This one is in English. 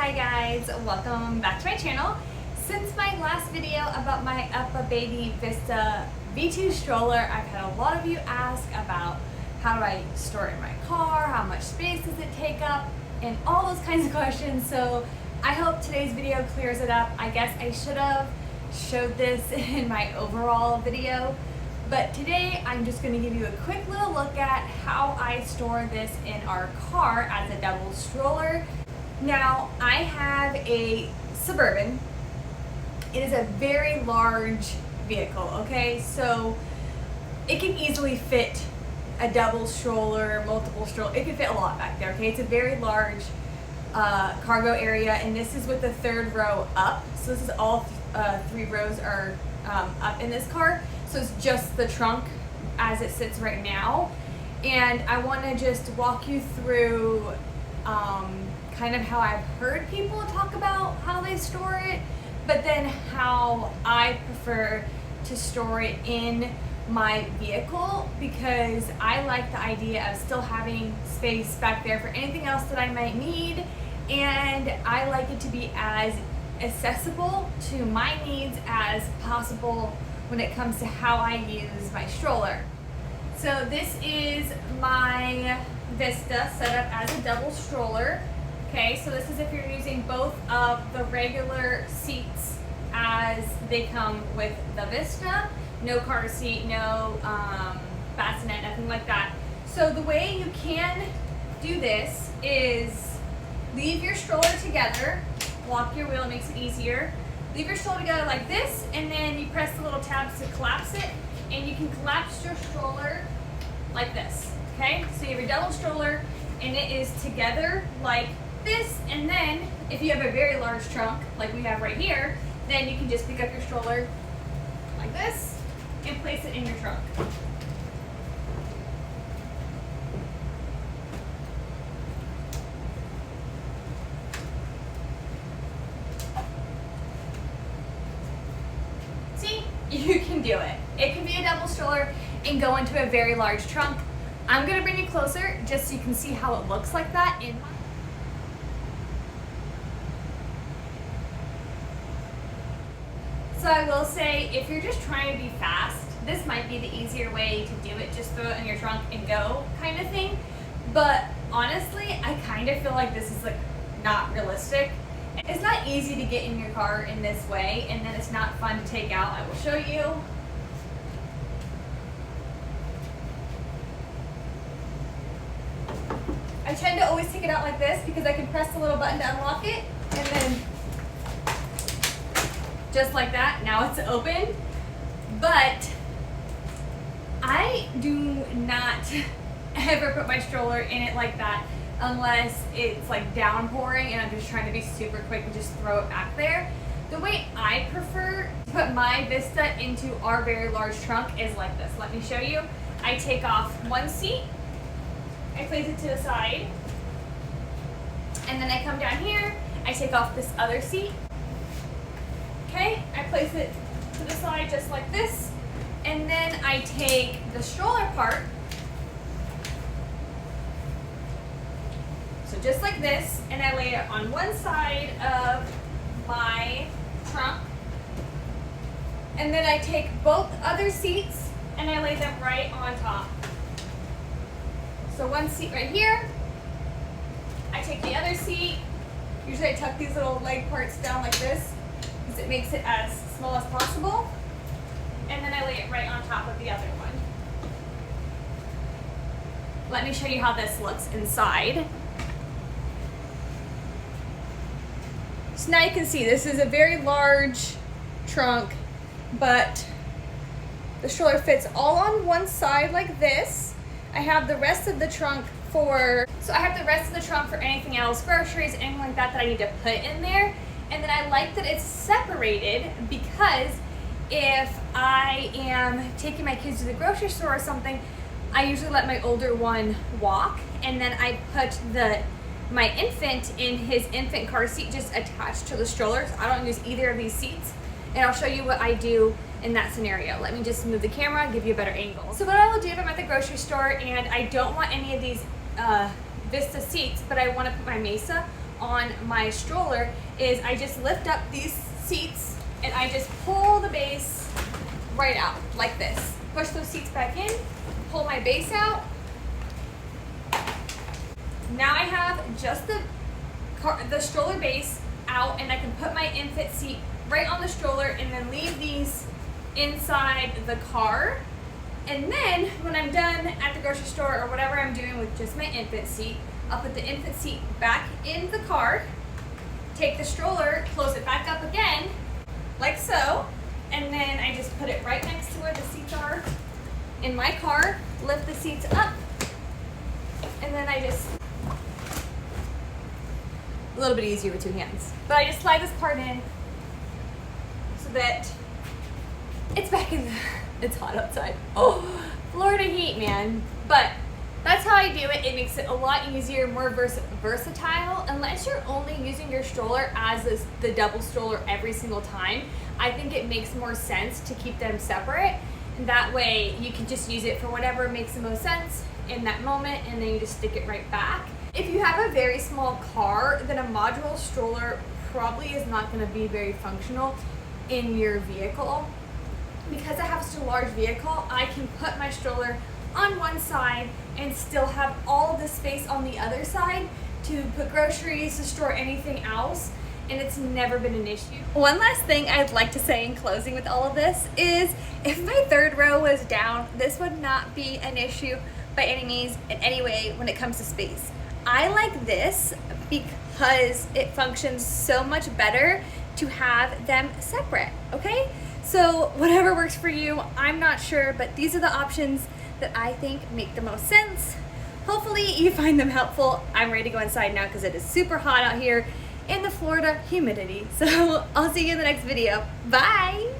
Hi guys, welcome back to my channel. Since my last video about my UPPABaby Vista V2 stroller, I've had a lot of you ask about how do I store it in my car, how much space does it take up, and all those kinds of questions. So I hope today's video clears it up. I guess I should have showed this in my overall video, but today I'm just going to give you a quick little look at how I store this in our car as a double stroller. Now, I have a Suburban. It is a very large vehicle, okay? So it can easily fit a double stroller, multiple stroller. It can fit a lot back there, okay? It's a very large cargo area, and this is with the third row up. So this is all three rows are up in this car. So it's just the trunk as it sits right now. And I want to just walk you through kind of how I've heard people talk about how they store it, but then how I prefer to store it in my vehicle, because I like the idea of still having space back there for anything else that I might need, and I like it to be as accessible to my needs as possible when it comes to how I use my stroller. So this is my Vista set up as a double stroller. Okay, so this is if you're using both of the regular seats as they come with the Vista. No car seat, no bassinet, nothing like that. So the way you can do this is leave your stroller together, lock your wheel, it makes it easier. Leave your stroller together like this, and then you press the little tabs to collapse it, and you can collapse your stroller like this, okay? So you have your double stroller, and it is together like this, and then if you have a very large trunk like we have right here, then you can just pick up your stroller like this and place it in your trunk. See, you can do it. It can be a double stroller and go into a very large trunk. I'm gonna bring you closer just so you can see how it looks like that in my. So I will say, if you're just trying to be fast, this might be the easier way to do it. Just throw it in your trunk and go kind of thing. But honestly, I kind of feel like this is like not realistic. It's not easy to get in your car in this way, and then it's not fun to take out. I will show you. I tend to always take it out like this because I can press the little button to unlock it, and then just like that, now it's open. But I do not ever put my stroller in it like that unless it's like downpouring and I'm just trying to be super quick and just throw it back there. The way I prefer to put my Vista into our very large trunk is like this. Let me show you. I take off one seat, I place it to the side, and then I come down here, I take off this other seat. Okay, I place it to the side just like this, and then I take the stroller part, so just like this, and I lay it on one side of my trunk, and then I take both other seats and I lay them right on top. So one seat right here, I take the other seat, usually I tuck these little leg parts down like this, it makes it as small as possible, and then I lay it right on top of the other one. Let me show you how this looks inside. So now you can see this is a very large trunk, but the stroller fits all on one side like this. I have the rest of the trunk for anything else, groceries, anything like that that I need to put in there. And then I like that it's separated, because if I am taking my kids to the grocery store or something, I usually let my older one walk, and then I put my infant in his infant car seat just attached to the stroller. So I don't use either of these seats, and I'll show you what I do in that scenario. Let me just move the camera, give you a better angle. So what I will do if I'm at the grocery store and I don't want any of these Vista seats, but I want to put my Mesa on my stroller is I just lift up these seats and I just pull the base right out like this. Push those seats back in, pull my base out. Now I have just the stroller base out, and I can put my infant seat right on the stroller and then leave these inside the car. And then when I'm done at the grocery store or whatever I'm doing with just my infant seat, I'll put the infant seat back in the car, take the stroller, close it back up again, like so, and then I just put it right next to where the seats are in my car, lift the seats up, and then I just, a little bit easier with two hands, but I just slide this part in so that it's back in the, it's hot outside. Oh, Florida heat, man. But that's how I do it. It makes it a lot easier, more versatile, unless you're only using your stroller as the double stroller every single time. I think it makes more sense to keep them separate, and that way you can just use it for whatever makes the most sense in that moment, and then you just stick it right back. If you have a very small car, then a modular stroller probably is not going to be very functional in your vehicle. Because I have such a large vehicle, I can put my stroller on one side and still have all the space on the other side to put groceries, to store anything else, and it's never been an issue. One last thing I'd like to say in closing with all of this is, if my third row was down, this would not be an issue by any means in any way when it comes to space. I like this because it functions so much better to have them separate, okay? So whatever works for you, I'm not sure, but these are the options that I think make the most sense. Hopefully you find them helpful. I'm ready to go inside now because it is super hot out here in the Florida humidity. So I'll see you in the next video. Bye!